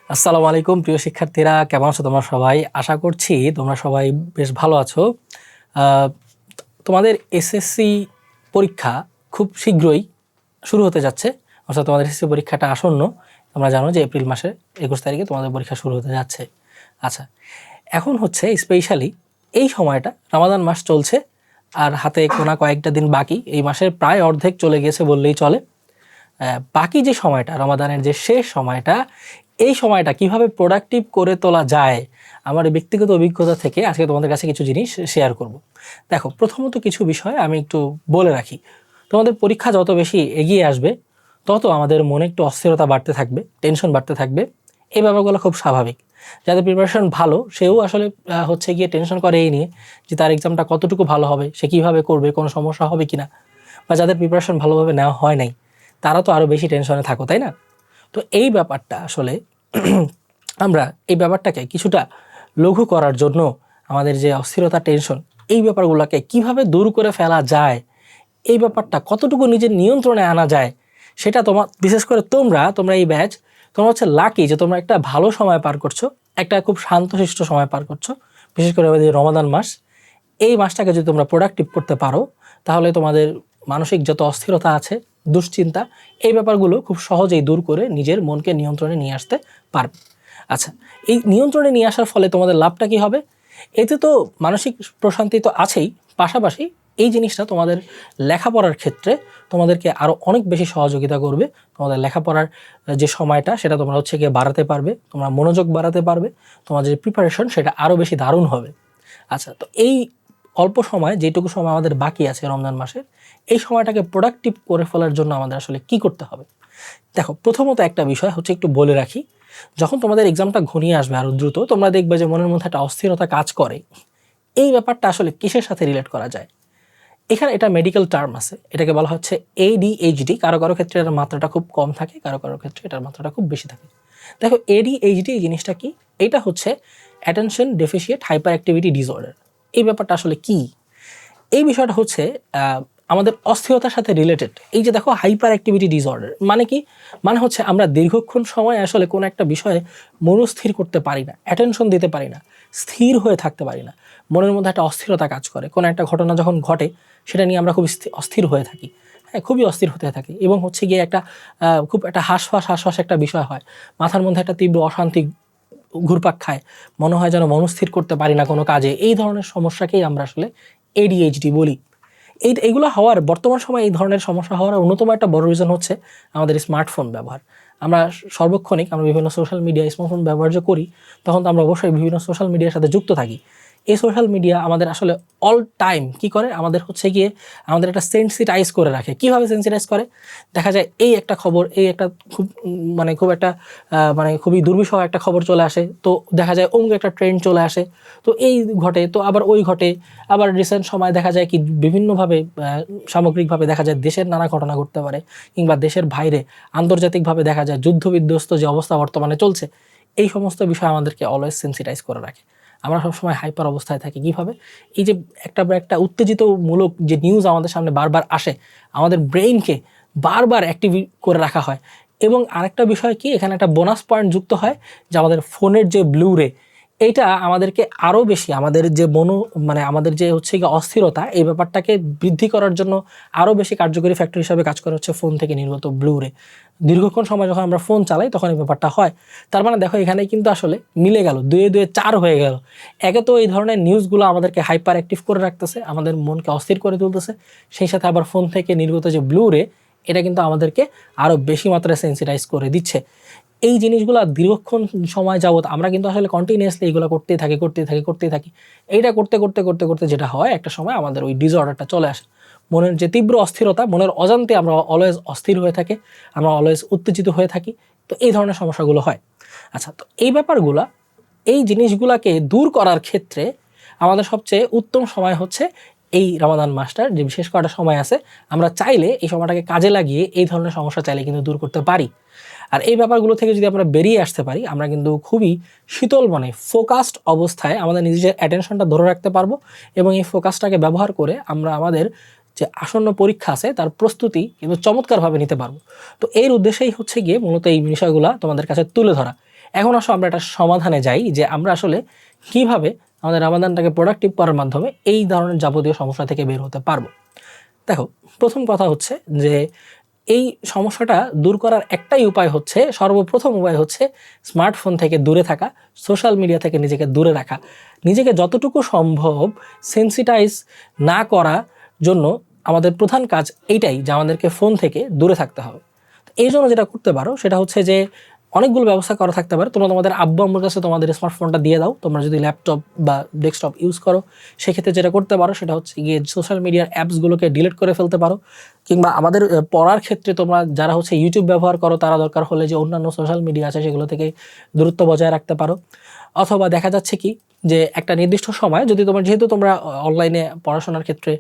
আসসালামু আলাইকুম প্রিয় শিক্ষার্থীরা, কেমন আছো তোমরা সবাই? আশা করছি তোমরা সবাই বেশ ভালো আছো। আহ, তোমাদের এসএসসি পরীক্ষা খুব শীঘ্রই শুরু হতে যাচ্ছে, অর্থাৎ তোমাদের এসএসসি পরীক্ষাটা আসন্ন। তোমরা জানো যে এপ্রিল মাসের 21 তারিখে তোমাদের পরীক্ষা শুরু হতে যাচ্ছে। আচ্ছা, এখন হচ্ছে স্পেশালি এই সময়টা রমাদান মাস চলছে, আর হাতে গোনা কয়েকটা দিন বাকি। এই মাসের প্রায় অর্ধেক চলে গেছে বললেই চলে। বাকি যে সময়টা, রমাদানের যে শেষ সময়টা, এই সময়টা কিভাবে প্রোডাক্টিভ করে তোলা যায়, আমার ব্যক্তিগত অভিজ্ঞতা থেকে আজকে তোমাদের কাছে কিছু জিনিস শেয়ার করব। দেখো, প্রথমত কিছু বিষয় আমি একটু বলে রাখি। তোমাদের পরীক্ষা যত বেশি এগিয়ে আসবে, তত আমাদের মনে একটু অস্থিরতা বাড়তে থাকবে, টেনশন বাড়তে থাকবে। এই ব্যাপারগুলো খুব স্বাভাবিক। যাদের প্রিপারেশন ভালো, সেও আসলে হচ্ছে গিয়ে টেনশন করে এই নিয়ে যে তার এক্সামটা কতটুকু ভালো হবে, সে কীভাবে করবে, কোনো সমস্যা হবে কিনা। বা যাদের প্রিপারেশন ভালোভাবে নেওয়া হয় নাই, তারা তো আরও বেশি টেনশনে থাকো, তাই না? তো এই ব্যাপারটা আসলে আমরা এই ব্যাপারটাকে কিছুটা লঘু করার জন্য আমাদের যে অস্থিরতা, টেনশন, এই ব্যাপারগুলোকে কিভাবে দূর করে ফেলা যায়, এই ব্যাপারটা কতটুকু নিজের নিয়ন্ত্রণে আনা যায়, সেটা বিশেষ করে তোমরা এই ব্যাচ, তোমরা হচ্ছে লাকি যে তোমরা একটা ভালো সময় পার করছো, একটা খুব শান্তশিষ্ট সময় পার করছো। বিশেষ করে আমাদের রমাদান মাস, এই মাসটাকে যদি তোমরা প্রোডাক্টিভ করতে পারো, তাহলে তোমাদের মানসিক যত অস্থিরতা আছে, দুশ্চিন্তা, এই ব্যাপারগুলো খুব সহজেই দূর করে নিজের মনকে নিয়ন্ত্রণে নিয়ে আসতে পারবে। আচ্ছা, এই নিয়ন্ত্রণে নিয়ে আসার ফলে তোমাদের লাভটা কী হবে? এতে তো মানসিক প্রশান্তি তো আছেই, পাশাপাশি এই জিনিসটা তোমাদের লেখাপড়ার ক্ষেত্রে তোমাদেরকে আরও অনেক বেশি সহযোগিতা করবে। তোমাদের লেখাপড়ার যে সময়টা, সেটা তোমরা হচ্ছে গিয়ে বাড়াতে পারবে, তোমরা মনোযোগ বাড়াতে পারবে, তোমাদের যে প্রিপারেশন সেটা আরও বেশি দারুণ হবে। আচ্ছা, তো এই অল্প সময়, যেটুকু সময় আমাদের বাকি আছে রমজান মাসের, এই সময়টাকে প্রোডাক্টিভ করে ফেলার জন্য আমাদের আসলে কি করতে হবে? দেখো, প্রথমত একটা বিষয় হচ্ছে একটু বলে রাখি, যখন তোমাদের এক্সামটা ঘনিয়ে আসবে আরও দ্রুত, তোমরা দেখবে যে মনের মধ্যে একটা অস্থিরতা কাজ করে। এই ব্যাপারটা আসলে কিসের সাথে রিলেট করা যায়? এখানে এটা মেডিকেল টার্ম আছে, এটাকে বলা হচ্ছে ADHD। কারো কারো ক্ষেত্রে এটার মাত্রাটা খুব কম থাকে, কারো কারো ক্ষেত্রে এটার মাত্রাটা খুব বেশি থাকে। দেখো, ADHD এই জিনিসটা কি? এটা হচ্ছে অ্যাটেনশন ডেফিসিয়েট হাইপার অ্যাক্টিভিটি ডিসঅর্ডার। এই ব্যাপারটা আসলে কি? এই বিষয়টা হচ্ছে আমাদের অস্থিরতার সাথে রিলেটেড। এই যে দেখো, হাইপার অ্যাক্টিভিটি ডিসঅর্ডার মানে কি? মানে হচ্ছে আমরা দীর্ঘক্ষণ সময় আসলে কোনো একটা বিষয়ে মনস্থির করতে পারি না, অ্যাটেনশন দিতে পারি না, স্থির হয়ে থাকতে পারি না। মনের মধ্যে একটা অস্থিরতা কাজ করে। কোনো একটা ঘটনা যখন ঘটে, সেটা নিয়ে আমরা খুব অস্থির হয়ে থাকি। হ্যাঁ, খুবই অস্থির হতে থাকি, এবং হচ্ছে গিয়ে একটা খুব একটা হাঁসফাঁস একটা বিষয় হয়। মাথার মধ্যে একটা তীব্র অশান্তি ঘুরপাক খায়, মনে হয় যেন মনস্থির করতে পারি না কোনো কাজে। এই ধরনের সমস্যাকেই আমরা আসলে ADHD বলি। এইগুলো হওয়ার, বর্তমান সময়ে এই ধরনের সমস্যা হওয়ার অন্যতম একটা বড় রিজন হচ্ছে আমাদের স্মার্টফোন ব্যবহার। আমরা সর্বক্ষণিক আমরা বিভিন্ন সোশ্যাল মিডিয়া, স্মার্টফোন ব্যবহার যে করি, তখন তো আমরা অবশ্যই বিভিন্ন সোশ্যাল মিডিয়ার সাথে যুক্ত থাকি। এই সোশ্যাল মিডিয়া আমাদের আসলে অল টাইম কী করে, আমাদের হচ্ছে গিয়ে আমাদের একটা সেন্সিটাইজ করে রাখে। কীভাবে সেন্সিটাইজ করে? দেখা যায় এই একটা খবর, এই একটা খুব একটা খুবই দুর্বিষহ একটা খবর চলে আসে, তো দেখা যায় অমুক একটা ট্রেন্ড চলে আসে, তো এই ঘটে, তো আবার ওই ঘটে। আবার রিসেন্ট সময় দেখা যায় কি, বিভিন্নভাবে সামগ্রিকভাবে দেখা যায় দেশের নানা ঘটনা ঘটতে পারে, কিংবা দেশের বাইরে আন্তর্জাতিকভাবে দেখা যায় যুদ্ধবিধ্বস্ত যে অবস্থা বর্তমানে চলছে। এই সমস্ত বিষয় আমাদেরকে অলওয়েজ সেন্সিটাইজ করে রাখে। আমরা সবসময় হাইপার অবস্থায় থাকি। কীভাবে? এই যে একটা উত্তেজিতমূলক যে নিউজ আমাদের সামনে বারবার আসে, আমাদের ব্রেইনকে বারবার অ্যাক্টিভ করে রাখা হয়। এবং আরেকটা বিষয় কি, এখানে একটা বোনাস পয়েন্ট যুক্ত হয়, যে আমাদের ফোনের যে ব্লু রে, এইটা আমাদেরকে আরও বেশি আমাদের যে আমাদের যে হচ্ছে গিয়ে অস্থিরতা, এই ব্যাপারটাকে বৃদ্ধি করার জন্য আরও বেশি কার্যকরী ফ্যাক্টর হিসাবে কাজ করে হচ্ছে ফোন থেকে নির্গত ব্লু রে। দীর্ঘক্ষণ সময় যখন আমরা ফোন চালাই, তখন এই ব্যাপারটা হয়। তার মানে দেখো, এখানে কিন্তু আসলে মিলে গেল, 2 2 4 হয়ে গেল। একে তো এই ধরনের নিউজগুলো আমাদেরকে হাইপার অ্যাক্টিভ করে রাখতেছে, আমাদের মনকে অস্থির করে তুলতেছে, সেই সাথে আবার ফোন থেকে নির্গত যে ব্লু রে, এটা কিন্তু আমাদেরকে আরও বেশি মাত্রায় সেন্সিটাইজ করে দিচ্ছে। এই জিনিসগুলো দীর্ঘক্ষণ সময় যাবত আমরা কিন্তু আসলে কন্টিনিউয়াসলি এইগুলো করতেই থাকি। এইটা করতে করতে করতে করতে যেটা হয়, একটা সময় আমাদের ওই ডিসঅর্ডারটা চলে আসে। মনের যে তীব্র অস্থিরতা, মনের অজান্তে আমরা অলওয়েজ অস্থির হয়ে থাকি, আমরা অলওয়েজ উত্তেজিত হয়ে থাকি। তো এই ধরনের সমস্যাগুলো হয়। আচ্ছা, তো এই ব্যাপারগুলা, এই জিনিসগুলোকে দূর করার ক্ষেত্রে আমাদের সবচেয়ে উত্তম সময় হচ্ছে এই রমাদান মাসটার যে বিশেষ কয়েকটা সময় আছে। আমরা চাইলে এই সময়টাকে কাজে লাগিয়ে এই ধরনের সমস্যা চাইলে কিন্তু দূর করতে পারি। আর এই ব্যাপারগুলো থেকে যদি আমরা বেরিয়ে আসতে পারি, আমরা কিন্তু খুবই শীতল মনে, ফোকাসড অবস্থায় আমাদের নিজের অ্যাটেনশনটা ধরে রাখতে পারবো, এবং এই ফোকাসটাকে ব্যবহার করে আমরা আমাদের যে আসন্ন পরীক্ষা আছে তার প্রস্তুতি কিন্তু চমৎকারভাবে নিতে পারবো। তো এর উদ্দেশ্যেই হচ্ছে গিয়ে মূলত এই বিষয়গুলো তোমাদের কাছে তুলে ধরা। এখন আসলে আমরা একটা সমাধানে যাই যে আমরা আসলে কিভাবে আমাদের রামাদানটাকে প্রোডাক্টিভ করার মাধ্যমে এই ধরনের যাবতীয় সমস্যা থেকে বের হতে পারবো। দেখো, প্রথম কথা হচ্ছে যে এই সমস্যাটা দূর করার একটাই উপায় হচ্ছে, সর্বপ্রথম উপায় হচ্ছে স্মার্টফোন থেকে দূরে থাকা, সোশ্যাল মিডিয়া থেকে নিজেকে দূরে রাখা। নিজেকে যতটুকু সম্ভব সেন্সিটাইজ না করার জন্য আমাদের প্রধান কাজ এইটাই যে আমাদেরকে ফোন থেকে দূরে থাকতে হবে। এই জন্য যেটা করতে পারো সেটা হচ্ছে যে অনেকগুলো ব্যবস্থা করা থাকতে পারে। তোমরা তোমাদের আব্বু আম্মুর কাছে তোমাদের স্মার্টফোনটা দিয়ে দাও। তোমরা যদি ল্যাপটপ বা ডেস্কটপ ইউজ করো সেক্ষেত্রে যেটা করতে পারো সেটা হচ্ছে গিয়ে সোশ্যাল মিডিয়ার অ্যাপসগুলোকে ডিলিট করে ফেলতে পারো। কিংবা আমাদের পড়ার ক্ষেত্রে তোমরা যারা হচ্ছে ইউটিউব ব্যবহার করো তারা দরকার হলে যে অন্যান্য সোশ্যাল মিডিয়া আছে সেগুলো থেকে দূরত্ব বজায় রাখতে পারো। অথবা দেখা যাচ্ছে কি যে একটা নির্দিষ্ট সময় যদি যেহেতু তোমরা অনলাইনে পড়াশোনার ক্ষেত্রে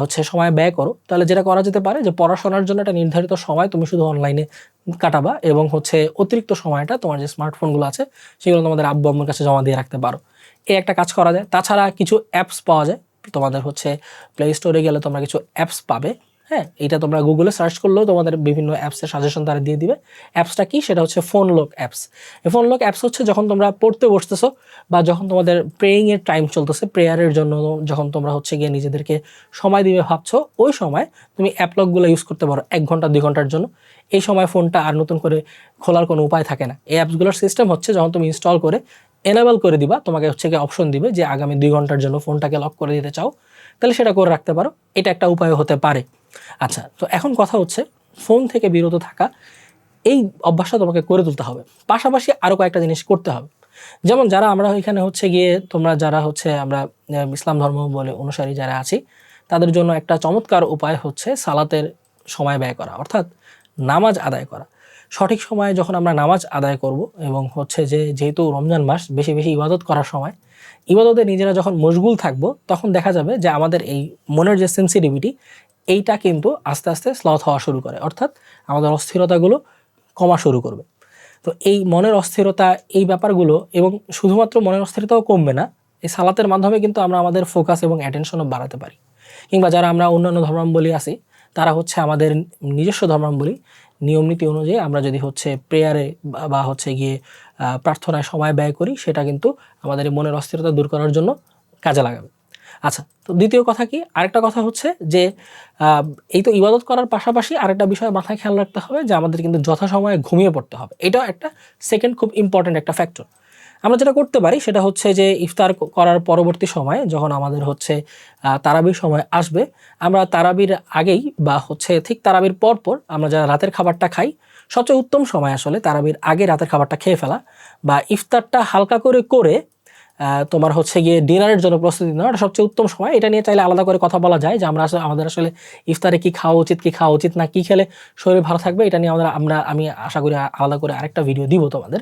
হচ্ছে সময় ব্যয় করো, তাহলে যেটা করা যেতে পারে যে পড়াশোনার জন্য একটা নির্ধারিত সময় তুমি শুধু অনলাইনে কাটাবা এবং হচ্ছে অতিরিক্ত সময়টা তোমার যে স্মার্টফোনগুলো আছে সেগুলো তোমাদের আব্বু আম্মুর কাছে জমা দিয়ে রাখতে পারো। এই একটা কাজ করা যায়। তাছাড়া কিছু অ্যাপস পাওয়া যায়, তোমাদের হচ্ছে প্লে স্টোরে গেলে তোমরা কিছু অ্যাপস পাবে। হ্যাঁ, এটা তোমরা গুগলে সার্চ করলেও তোমাদের বিভিন্ন অ্যাপসের সাজেশন তারা দিয়ে দিবে। অ্যাপসটা কি, সেটা হচ্ছে ফোন লক অ্যাপস। এই ফোন লক অ্যাপস হচ্ছে যখন তোমরা পড়তে বসতেছো বা যখন তোমাদের প্রেয়িংয়ের টাইম চলতেছে, প্রেয়ারের জন্য যখন তোমরা হচ্ছে গিয়ে নিজেদেরকে সময় দিবে ভাবছো, ওই সময় তুমি অ্যাপ লকগুলো ইউজ করতে পারো 1 ঘন্টা 2 ঘন্টার জন্য। এই সময় ফোনটা আর নতুন করে খোলার কোনো উপায় থাকে না। এই অ্যাপসগুলোর সিস্টেম হচ্ছে যখন তুমি ইনস্টল করে এনেবল করে দিবা, তোমাকে হচ্ছে গিয়ে অপশন দিবে যে আগামী 2 ঘন্টার জন্য ফোনটাকে লক করে দিতে চাও, তাহলে সেটা করে রাখতে পারো। এটা একটা উপায় হতে পারে। আচ্ছা, তো এখন কথা হচ্ছে ফোন থেকে বিরত থাকা, এই অভ্যাসটা তোমাকে করে তুলতে হবে। পাশাপাশি আরও কয়েকটা জিনিস করতে হবে। যেমন যারা আমরা এখানে হচ্ছে গিয়ে তোমরা যারা হচ্ছে আমরা ইসলাম ধর্ম বলে অনুসারী যারা আছি, তাদের জন্য একটা চমৎকার উপায় হচ্ছে সালাতের সময় ব্যয় করা, অর্থাৎ নামাজ আদায় করা। সঠিক সময়ে যখন আমরা নামাজ আদায় করব এবং হচ্ছে যে যেহেতু রমজান মাস বেশি বেশি ইবাদত করার সময়, ইবাদতে নিজেরা যখন মশগুল থাকবো তখন দেখা যাবে যে আমাদের এই মনের যে সেন্সিটিভিটি এইটা কিন্তু আস্তে আস্তে স্লথ হওয়া শুরু করে, অর্থাৎ আমাদের অস্থিরতাগুলো কমা শুরু করবে। তো এই মনের অস্থিরতা, এই ব্যাপারগুলো, এবং শুধুমাত্র মনের অস্থিরতাও কমবে না, এই সালাতের মাধ্যমে কিন্তু আমরা আমাদের ফোকাস এবং অ্যাটেনশনও বাড়াতে পারি। কিংবা যারা আমরা অন্যান্য ধর্মাবলী আছি তারা হচ্ছে আমাদের নিজস্ব ধর্মাবলী নিয়মনীতি অনুযায়ী আমরা যদি হচ্ছে প্রেয়ারে বা হচ্ছে গিয়ে প্রার্থনায় সময় ব্যয় করি, সেটা কিন্তু আমাদের এই মনের অস্থিরতা দূর করার জন্য কাজে লাগাবে। আচ্ছা, তো দ্বিতীয় কথা কি, আরেকটা কথা হচ্ছে যে এই তো ইবাদত করার পাশাপাশি আরেকটা বিষয় মাথায় খেয়াল রাখতে হবে যে আমাদের কিন্তু যথাসময়ে ঘুমিয়ে পড়তে হবে। এটাও একটা সেকেন্ড খুব ইম্পর্ট্যান্ট একটা ফ্যাক্টর। আমরা যেটা করতে পারি সেটা হচ্ছে যে ইফতার করার পরবর্তী সময়ে যখন আমাদের হচ্ছে তারাবির সময় আসবে, আমরা তারাবির আগেই বা হচ্ছে ঠিক তারাবির পরপর আমরা যারা রাতের খাবারটা খাই, সবচেয়ে উত্তম সময় আসলে তারাবির আগে রাতের খাবারটা খেয়ে ফেলা বা ইফতারটা হালকা করে করে তোমার হচ্ছে গিয়ে ডিনারের জন্য প্রস্তুতি নেওয়া, এটা সবচেয়ে উত্তম সময়। এটা নিয়ে চাইলে আলাদা করে কথা বলা যায় যে আমরা আসলে আমাদের আসলে ইফতারে কি খাওয়া উচিত না কি খেলে শরীর ভালো থাকবে, এটা নিয়ে আমি আশা করি আলাদা করে আরেকটা ভিডিও দিব তোমাদের।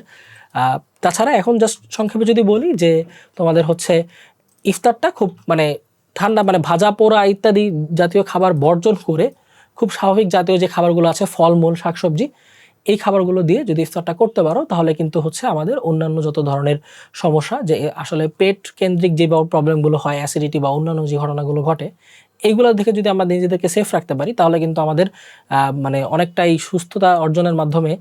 তাছাড়া এখন জাস্ট সংক্ষেপে যদি বলি যে তোমাদের হচ্ছে ইফতারটা খুব ঠান্ডা ভাজা পোড়া ইত্যাদি জাতীয় খাবার বর্জন করে খুব স্বাভাবিক জাতীয় যে খাবারগুলো আছে, ফলমূল শাকসবজি, এই খাবারগুলো দিয়ে যদি ইফতারটা করতে পারো তাহলে কিন্তু হচ্ছে আমাদের অন্যান্য যত ধরনের সমস্যা, যে আসলে পেট কেন্দ্রিক যে প্রবলেমগুলো হয়, অ্যাসিডিটি বা অন্যান্য যে ঘটনাগুলো ঘটে, এইগুলো থেকে যদি আমরা নিজেদেরকে সেফ রাখতে পারি তাহলে কিন্তু আমাদের অনেকটাই সুস্থতা অর্জনের মাধ্যমে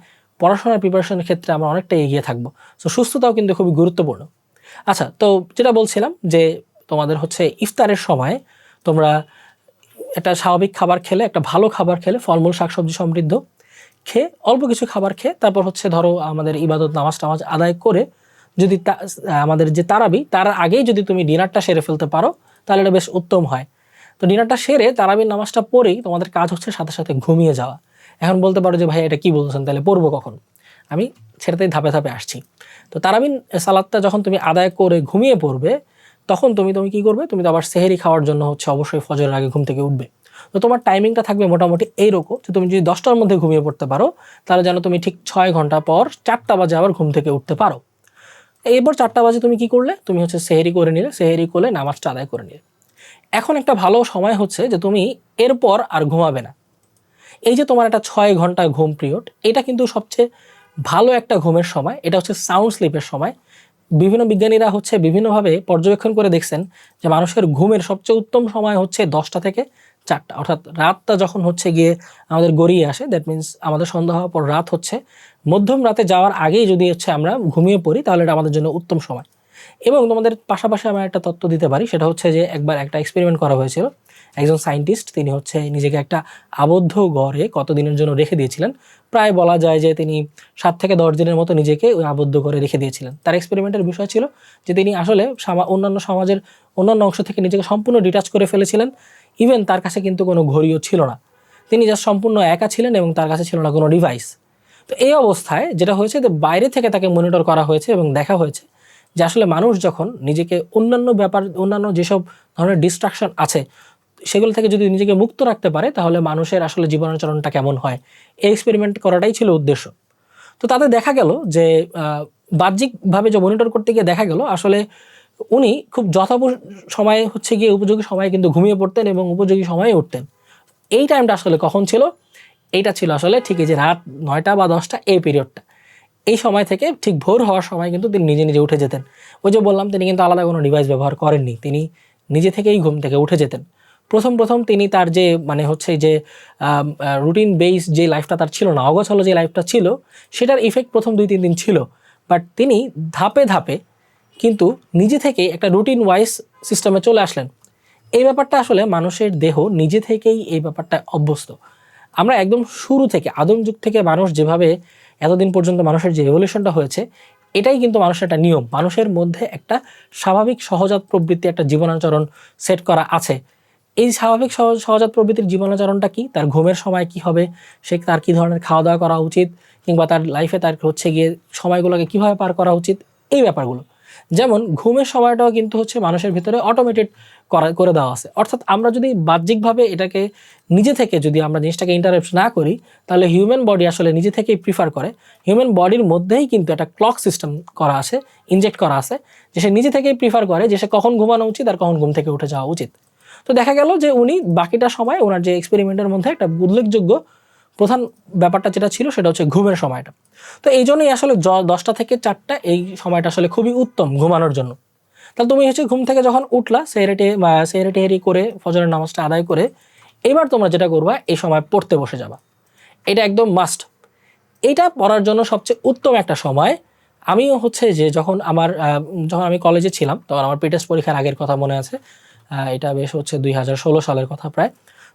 পড়াশোনার প্রিপারেশনের ক্ষেত্রে আমরা অনেকটাই এগিয়ে থাকবো। সো সুস্থতাও কিন্তু খুবই গুরুত্বপূর্ণ। আচ্ছা, তো যেটা বলছিলাম যে তোমাদের হচ্ছে ইফতারের সময় তোমরা একটা স্বাভাবিক খাবার খেলে, একটা ভালো খাবার খেলে, ফলমূল শাকসবজি সমৃদ্ধ খেয়ে, অল্প কিছু খাবার খেয়ে তারপর হচ্ছে ধরো আমাদের ইবাদত নামাজ আদায় করে যদি আমাদের যে তারাবি তার আগেই যদি তুমি ডিনারটা সেরে ফেলতে পারো তাহলে এটা বেশ উত্তম হয়। তো ডিনারটা সেরে তারাবির নামাজটা পড়েই তোমাদের কাজ হচ্ছে সাথে সাথে ঘুমিয়ে যাওয়া। এখন বলতে পারো যে ভাই এটা কি বলছেন, তাহলে পড়বো কখন? আমি সেটাতেই ধাপে ধাপে আসছি। তো তারাবিন সালাদটা যখন তুমি আদায় করে ঘুমিয়ে পড়বে তখন তুমি কি করবে, তুমি তো আবার সেহেরি খাওয়ার জন্য হচ্ছে অবশ্যই ফজরের আগে ঘুম থেকে উঠবে। তো তোমার টাইমিংটা থাকবে মোটামুটি এইরকম যে তুমি যদি 10টার মধ্যে ঘুমিয়ে পড়তে পারো তাহলে যেন তুমি ঠিক 6 ঘন্টা পর 4টা বাজে আবার ঘুম থেকে উঠতে পারো। এরপর 4টা বাজে তুমি কি করলে, তুমি হচ্ছে সেহেরি করে নিলে, সেহেরি করে নামাজটা আদায় করে নিলে। এখন একটা ভালো সময় হচ্ছে যে তুমি এরপর আর ঘুমাবে না। এই যে তোমার একটা 6 ঘন্টা ঘুম পিরিয়ড, এটা কিন্তু সবচেয়ে ভালো একটা ঘুমের সময়। এটা হচ্ছে সাউন্ড স্লিপের সময়। বিভিন্ন বিজ্ঞানীরা হচ্ছে বিভিন্নভাবে পর্যবেক্ষণ করে দেখছেন যে মানুষের ঘুমের সবচেয়ে উত্তম সময় হচ্ছে 10টা থেকে 4টা, অর্থাৎ রাতটা যখন হচ্ছে গিয়ে আমাদের গড়িয়ে আসে, দ্যাট মিনস আমাদের সন্ধ্যা হওয়ার পর রাত হচ্ছে, মধ্যম রাতে যাওয়ার আগেই যদি হচ্ছে আমরা ঘুমিয়ে পড়ি তাহলে এটা আমাদের জন্য উত্তম সময়। এবং তোমাদের পাশাপাশি আমি একটা তথ্য দিতে পারি, সেটা হচ্ছে যে একবার একটা এক্সপেরিমেন্ট করা হয়েছিল। একজন সায়েন্টিস্ট তিনি হচ্ছে নিজেকে একটা আবদ্ধ ঘরে কতদিনের জন্য রেখে দিয়েছিলেন, প্রায় বলা যায় যে তিনি 7 থেকে 10 দিনের মতো নিজেকে ওই আবদ্ধ ঘরে রেখে দিয়েছিলেন। তার এক্সপেরিমেন্টের বিষয় ছিল যে তিনি আসলে অন্যান্য সমাজের অন্যান্য অংশ থেকে নিজেকে সম্পূর্ণ ডিটাচ করে ফেলেছিলেন। ইভেন তার কাছে কিন্তু কোনো ঘড়িও ছিল না, তিনি জাস্ট সম্পূর্ণ একা ছিলেন এবং তার কাছে ছিল না কোনো ডিভাইস। তো এই অবস্থায় যেটা হয়েছে যে বাইরে থেকে তাকে মনিটর করা হয়েছে এবং দেখা হয়েছে যে আসলে মানুষ যখন নিজেকে অন্যান্য যেসব ধরনের ডিস্ট্রাকশন আছে সেগুলো থেকে যদি নিজেকে মুক্ত রাখতে পারে তাহলে মানুষের আসলে জীবনাচরণটা কেমন হয়, এই এক্সপেরিমেন্ট করাটাই ছিল উদ্দেশ্য। তো তাতে দেখা গেল যে বাহ্যিকভাবে যে মনিটর করতে গিয়ে দেখা গেল আসলে উনি খুব সময়ে হচ্ছে গিয়ে উপযোগী সময়ে কিন্তু ঘুমিয়ে পড়তেন এবং উপযোগী সময়ে উঠতেন। এই টাইমটা আসলে কখন ছিল? এইটা ছিল আসলে ঠিক এই যে রাত 9টা বা 10টা এই পিরিয়ডটা। এই সময় থেকে ঠিক ভোর হওয়ার সময় কিন্তু তিনি নিজে নিজে উঠে যেতেন। ওই যে বললাম তিনি কিন্তু আলাদা কোনো ডিভাইস ব্যবহার করেননি, তিনি নিজে থেকেই ঘুম থেকে উঠে যেতেন। প্রথম তিনি তার যে মানে হচ্ছে যে রুটিন বেস যে লাইফটা তার ছিল না, অগোছালো যে লাইফটা ছিল সেটার ইফেক্ট প্রথম 2-3 দিন ছিল, বাট তিনি ধাপে ধাপে কিন্তু নিজে থেকে একটা রুটিন ওয়াইজ সিস্টেমে চলে আসলেন। এই ব্যাপারটা আসলে মানুষের দেহ নিজে থেকেই এই ব্যাপারটা অভ্যস্ত। আমরা একদম শুরু থেকে আদিম যুগ থেকে মানুষ যেভাবে এতদিন পর্যন্ত মানুষের যে এভলিউশনটা হয়েছে এটাই কিন্তু মানুষের একটা নিয়ম, মানুষের মধ্যে একটা স্বাভাবিক সহজাত প্রবৃত্তি একটা জীবনাচরণ সেট করা আছে। এই স্বাভাবিক সহজাত প্রবৃত্তির জীবনাচরণটা কি, তার ঘুমের সময় কি হবে, সে তার কী ধরনের খাওয়া দাওয়া করা উচিত, কিংবা তার লাইফে তার হচ্ছে গিয়ে সময়গুলোকে কীভাবে পার করা উচিত, এই ব্যাপারগুলো। যেমন ঘুমের সময়টাও কিন্তু হচ্ছে মানুষের ভিতরে অটোমেটেড করে দেওয়া আছে। অর্থাৎ আমরা যদি বাহ্যিকভাবে এটাকে নিজে থেকে যদি আমরা জিনিসটাকে ইন্টারাপ্ট না করি তাহলে হিউম্যান বডি আসলে নিজে থেকেই প্রিফার করে, হিউম্যান বডির মধ্যেই কিন্তু একটা ক্লক সিস্টেম করা আছে, ইনজেক্ট করা আছে, যে সে নিজে থেকেই প্রিফার করে যে সে কখন ঘুমানো উচিত আর কখন ঘুম থেকে উঠে যাওয়া উচিত। তো দেখা গেল যে উনি বাকিটা সময় ওনার যে এক্সপেরিমেন্টের মধ্যে একটা উল্লেখযোগ্য প্রধান ব্যাপারটা যেটা ছিল সেটা হচ্ছে ঘুমের সময়টা। তো এই জন্যই আসলে 10টা থেকে 4টা এই সময়টা আসলে খুবই উত্তম ঘুমানোর জন্য। তাহলে তুমি হচ্ছে ঘুম থেকে যখন উঠলা সেহরি করে ফজরের নামাজটা আদায় করে এবার তোমরা যেটা করবা এই সময় পড়তে বসে যাবা, এটা একদম মাস্ট। এটা পড়ার জন্য সবচেয়ে উত্তম একটা সময়। আমিও হচ্ছে যে যখন আমি কলেজে ছিলাম তখন আমার প্রি টেস্ট পরীক্ষার আগের কথা মনে আছে, এটা বেশ হচ্ছে 2016 সালের কথা প্রায়।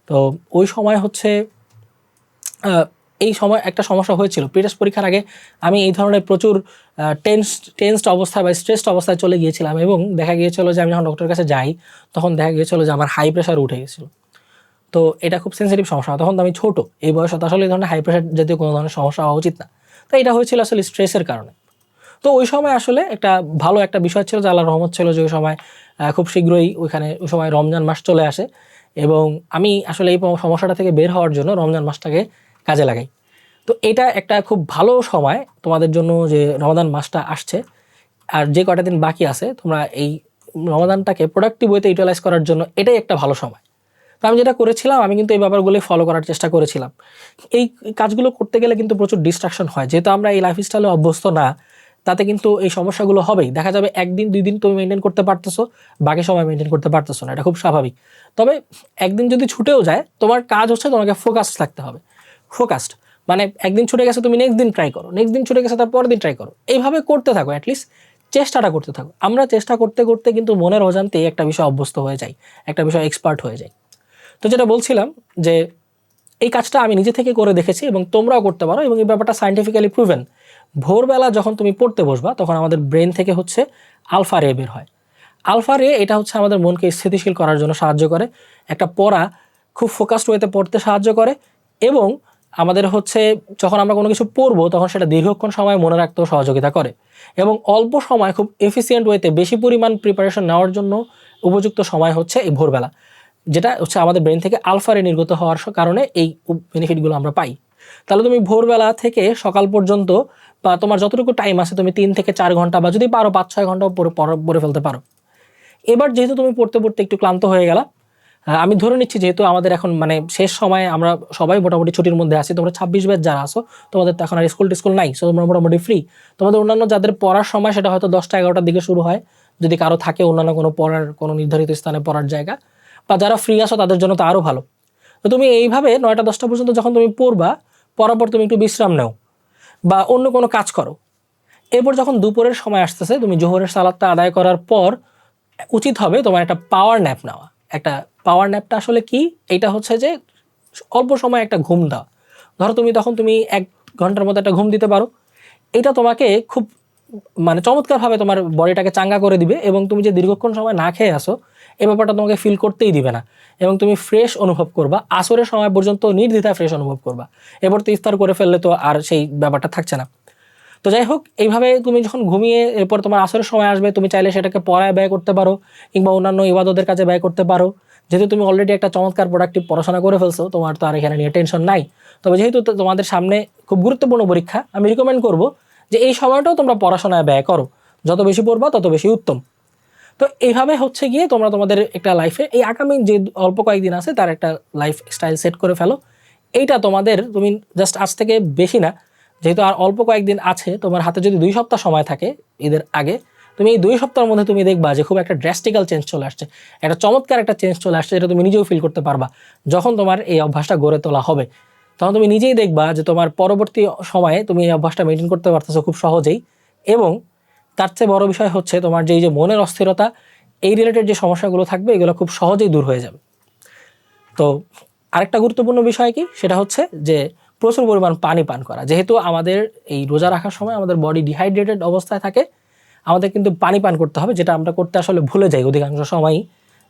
তো ওই সময় হচ্ছে এই সময় একটা সমস্যা হয়েছিল, প্রি টেস্ট পরীক্ষার আগে আমি এই ধরনের প্রচুর টেন্সড অবস্থায় বা স্ট্রেসড অবস্থায় চলে গিয়েছিলাম এবং দেখা গিয়েছিল যে আমি যখন ডক্টরের কাছে যাই তখন দেখা গিয়েছিল যে আমার হাই প্রেশার উঠে গেছিলো। তো এটা খুব সেন্সিটিভ সমস্যা, তখন তো আমি ছোটো, এই বয়সে তো আসলে এই ধরনের হাই প্রেশার জাতীয় কোনো ধরনের সমস্যা হওয়া উচিত না। তো এটা হয়েছিল আসলে স্ট্রেসের কারণে। তো ওই সময় আসলে একটা ভালো একটা বিষয় ছিল যে আল্লাহর রহমত ছিল যে ওই সময় খুব শীঘ্রই ওই সময় রমজান মাস চলে আসে এবং আমি আসলে এই সমস্যাটা থেকে বের হওয়ার জন্য রমজান মাসটাকে কাজে লাগাই। তো এটা একটা খুব ভালো সময় তোমাদের জন্য যে রমাদান মাসটা আসছে আর যে কটা দিন বাকি আছে তোমরা এই রমাদানটাকে প্রোডাক্টিভ ওয়েতে ইউটিলাইজ করার জন্য এটাই একটা ভালো সময়। তো আমি যেটা করেছিলাম আমি কিন্তু এই ব্যাপারগুলোই ফলো করার চেষ্টা করেছিলাম। এই কাজগুলো করতে গেলে কিন্তু প্রচুর ডিস্ট্রাকশন হয়, যেহেতু আমরা এই লাইফস্টাইলে অভ্যস্ত না, তাতে কিন্তু এই সমস্যাগুলো হবেই। দেখা যাবে 1 দিন 2 দিন তুমি মেনটেন করতে পারতেছো, বাকি সময় মেনটেন করতে পারতেছো না, এটা খুব স্বাভাবিক। তবে একদিন যদি ছুটেও যায় তোমার কাজ হচ্ছে তোমাকে ফোকাসড থাকতে হবে। ফোকাসড মানে একদিন ছুটে গেছে তুমি নেক্সট দিন ট্রাই করো, নেক্সট দিন ছুটে গেছে তার পরের দিন ট্রাই করো, এইভাবে করতে থাকো, অ্যাটলিস্ট চেষ্টাটা করতে থাকো। আমরা চেষ্টা করতে করতে কিন্তু মনের অজান্তেই একটা বিষয় অভ্যস্ত হয়ে যায়, একটা বিষয় এক্সপার্ট হয়ে যায়। তো যেটা বলছিলাম যে এই কাজটা আমি নিজে থেকে করে দেখেছি এবং তোমরাও করতে পারো এবং এই ব্যাপারটা সায়েন্টিফিক্যালি প্রুভেন। ভোরবেলা যখন তুমি পড়তে বসবা তখন আমাদের ব্রেন থেকে হচ্ছে আলফা রে বের হয়। আলফা রে এটা হচ্ছে আমাদের মনকে স্থিতিশীল করার জন্য সাহায্য করে, একটা পড়া খুব ফোকাসড ওয়েতে পড়তে সাহায্য করে এবং আমাদের হচ্ছে যখন আমরা কোনো কিছু পড়বো তখন সেটা দীর্ঘক্ষণ সময় মনে রাখতেও সহযোগিতা করে এবং অল্প সময় খুব এফিসিয়েন্ট ওয়েতে বেশি পরিমাণ প্রিপারেশন নেওয়ার জন্য উপযুক্ত সময় হচ্ছে এই ভোরবেলা, যেটা হচ্ছে আমাদের ব্রেন থেকে আলফা রে নির্গত হওয়ার কারণে এই বেনিফিটগুলো আমরা পাই। তাহলে তুমি ভোরবেলা থেকে সকাল পর্যন্ত বা তোমার যতটুকু টাইম আছে তুমি 3 থেকে 4 ঘন্টা বা যদি পারো 5-6 ঘন্টাও পড়ে ফেলতে পারো। এবার যেহেতু তুমি পড়তে পড়তে একটু ক্লান্ত হয়ে গেলা, আমি ধরে নিচ্ছি যেহেতু আমাদের এখন মানে শেষ সময়ে আমরা সবাই মোটামুটি ছুটির মধ্যে আছি, তোমরা 26 ব্যাচ যারা আসো তোমাদের তো এখন আর স্কুল নাই, সো তোমরা মোটামুটি ফ্রি। তোমাদের অন্যান্য যাদের পড়ার সময় সেটা হয়তো 10টা-11টার দিকে শুরু হয়, যদি কারো থাকে অন্যান্য কোনো পড়ার কোনো নির্ধারিত স্থানে পড়ার জায়গা, বা যারা ফ্রি আসো তাদের জন্য তো আরও ভালো। তো তুমি এইভাবে 9টা 10টা পর্যন্ত যখন তুমি পড়বা, পড়ার পর তুমি একটু বিশ্রাম নাও বা অন্য কোনো কাজ করো। এরপর যখন দুপুরের সময় আসতেছে, তুমি জোহরের সালাতটা আদায় করার পর উচিত হবে তোমার একটা পাওয়ার ন্যাপ নেওয়া। একটা পাওয়ার ন্যাপটা আসলে কি? এটা হচ্ছে যে অল্প সময় একটা ঘুম দেওয়া। ধরো তুমি 1 ঘন্টার মতো একটা ঘুম দিতে পারো। এটা তোমাকে খুব মানে চমৎকারভাবে তোমার বডিটাকে চাঙ্গা করে দিবে এবং তুমি যে দীর্ঘক্ষণ সময় না খেয়ে আসো এই ব্যাপারটা তোমাকে ফিল করতেই দিবে না এবং তুমি ফ্রেশ অনুভব করবা। আসরের সময় পর্যন্ত নির্দ্বিধায় ফ্রেশ অনুভব করবা। এরপর তো ইফতার করে ফেললে তো আর সেই ব্যাপারটা থাকছে না। তো যাই হোক, এইভাবে তুমি যখন ঘুমিয়ে এরপর তোমার আসরের সময় আসবে, তুমি চাইলে সেটাকে পড়ায় ব্যয় করতে পারো কিংবা অন্যান্য ইবাদতের কাজে ব্যয় করতে পারো। যেহেতু তুমি অলরেডি একটা চমৎকার প্রোডাক্টিভ পড়াশোনা করে ফেলছো, তোমার তো আর এখানে নিয়ে টেনশন নাই। তবে যেহেতু তোমাদের সামনে খুব গুরুত্বপূর্ণ পরীক্ষা, আমি রিকমেন্ড করব যে এই সময়টাও তোমরা পড়াশোনায় ব্যয় করো। যত বেশি পড়বা তত বেশি উত্তম। তো এইভাবে হচ্ছে গিয়ে তোমরা তোমাদের একটা লাইফে এই আগামী যে অল্প কয়েকদিন আছে তার একটা লাইফ স্টাইল সেট করে ফেলো। এইটা তোমাদের, তুমি জাস্ট আজ থেকে বেশি না, যেহেতু আর অল্প কয়েকদিন আছে, তোমার হাতে যদি 2 সপ্তাহ সময় থাকে ঈদের আগে, তুমি এই 2 সপ্তাহের মধ্যে তুমি দেখবা যে খুব একটা ড্রাস্টিক্যাল চেঞ্জ চলে আসছে, একটা চমৎকার একটা চেঞ্জ চলে আসছে, যেটা তুমি নিজেও ফিল করতে পারবা। যখন তোমার এই অভ্যাসটা গড়ে তোলা হবে তখন তুমি নিজেই দেখবা যে তোমার পরবর্তী সময়ে তুমি এই অভ্যাসটা মেনটেন করতে পারতেছো খুব সহজেই। এবং তার চেয়ে বড় বিষয় হচ্ছে তোমার যে মনের অস্থিরতা, এই রিলেটেড যে সমস্যাগুলো থাকবে এগুলো খুব সহজেই দূর হয়ে যাবে। তো আরেকটা গুরুত্বপূর্ণ বিষয় কি, সেটা হচ্ছে যে প্রচুর পরিমাণ পানি পান করা। যেহেতু আমাদের এই রোজা রাখার সময় আমাদের বডি ডিহাইড্রেটেড অবস্থায় থাকে, আমাদের কিন্তু পানি পান করতে হবে, যেটা আমরা করতে আসলে ভুলে যাই অধিকাংশ সময়ই।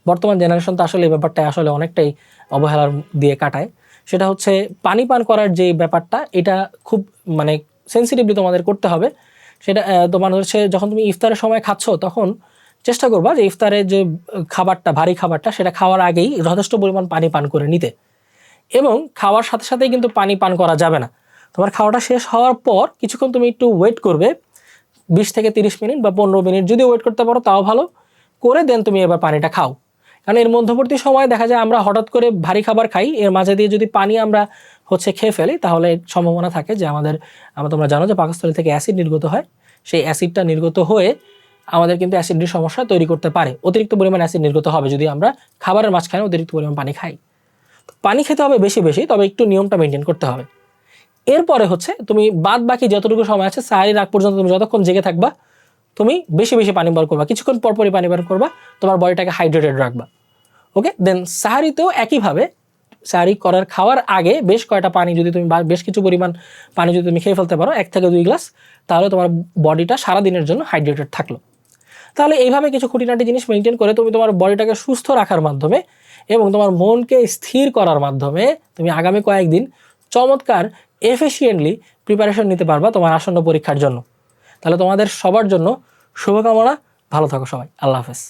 বর্তমান জেনারেশন তো আসলে এই ব্যাপারটা আসলে অনেকটাই অবহেলার দিয়ে কাটায়। সেটা হচ্ছে পানি পান করার যে ব্যাপারটা, এটা খুব মানে সেন্সিটিভলি তোমাদের করতে হবে। সেটা তোমার হচ্ছে যখন তুমি ইফতারের সময় খাচ্ছ তখন চেষ্টা করবা যে ইফতারের যে খাবারটা, ভারী খাবারটা, সেটা খাওয়ার আগেই যথেষ্ট পরিমাণ পানি পান করে নিতে। এবং খাওয়ার সাথে সাথেই কিন্তু পানি পান করা যাবে না। তোমার খাওয়াটা শেষ হওয়ার পর কিছুক্ষণ তুমি একটু ওয়েট করবে, 20 থেকে 30 মিনিট বা 15 মিনিট যদি ওয়েট করতে পারো তাও ভালো করে, দেন তুমি এবার পানিটা খাও। কারণ এর মধ্যবর্তী সময় দেখা যায় আমরা হঠাৎ করে ভারী খাবার খাই, এর মাঝে দিয়ে যদি পানি আমরা খেয়ে ফেলি তাহলে সম্ভাবনা থাকে যে তোমরা জানো যে পাকস্থলী থেকে অ্যাসিড নির্গত হয়, সেই অ্যাসিডটা নির্গত হয়ে আমাদের কিন্তু অ্যাসিডের সমস্যা তৈরি করতে পারে। অতিরিক্ত পরিমাণ অ্যাসিড নির্গত হবে যদি আমরা খাবারের মাঝখানে অতিরিক্ত পরিমাণ পানি খাই। পানি খেতে হবে বেশি বেশি, তবে একটু নিয়মটা মেনটেন করতে হবে। এরপরে তুমি বাদ বাকি যতটুকু সময় আছে সাহারির আগ পর্যন্ত তুমি যতক্ষণ জেগে থাকবা, তুমি বেশি বেশি পানি পান করবা, কিছুক্ষণ পরপরই পানি পান করবা, তোমার বডিটাকে হাইড্রেটেড রাখবা। ওকে, দেন সাহারিতেও একইভাবে সাহারি খাওয়ার আগে বেশ কয়টা পানি যদি তুমি বেশ কিছু পরিমাণ পানি যদি তুমি খেয়ে ফেলতে পারো, 1 থেকে 2 গ্লাস, তাহলে তোমার বডিটা সারাদিনের জন্য হাইড্রেটেড থাকলো। তাহলে এইভাবে কিছু খুঁটিনাটি জিনিস মেনটেন করে তুমি তোমার বডিটাকে সুস্থ রাখার মাধ্যমে এবং তোমার মনকে স্থির করার মাধ্যমে তুমি আগামী কয়েকদিন চমৎকার এফিশিয়েন্টলি প্রিপারেশন নিতে পারবা তোমার আসন্ন পরীক্ষার জন্য। তাহলে তোমাদের সবার জন্য শুভকামনা, ভালো থাকো সবাই, আল্লাহ হাফেজ।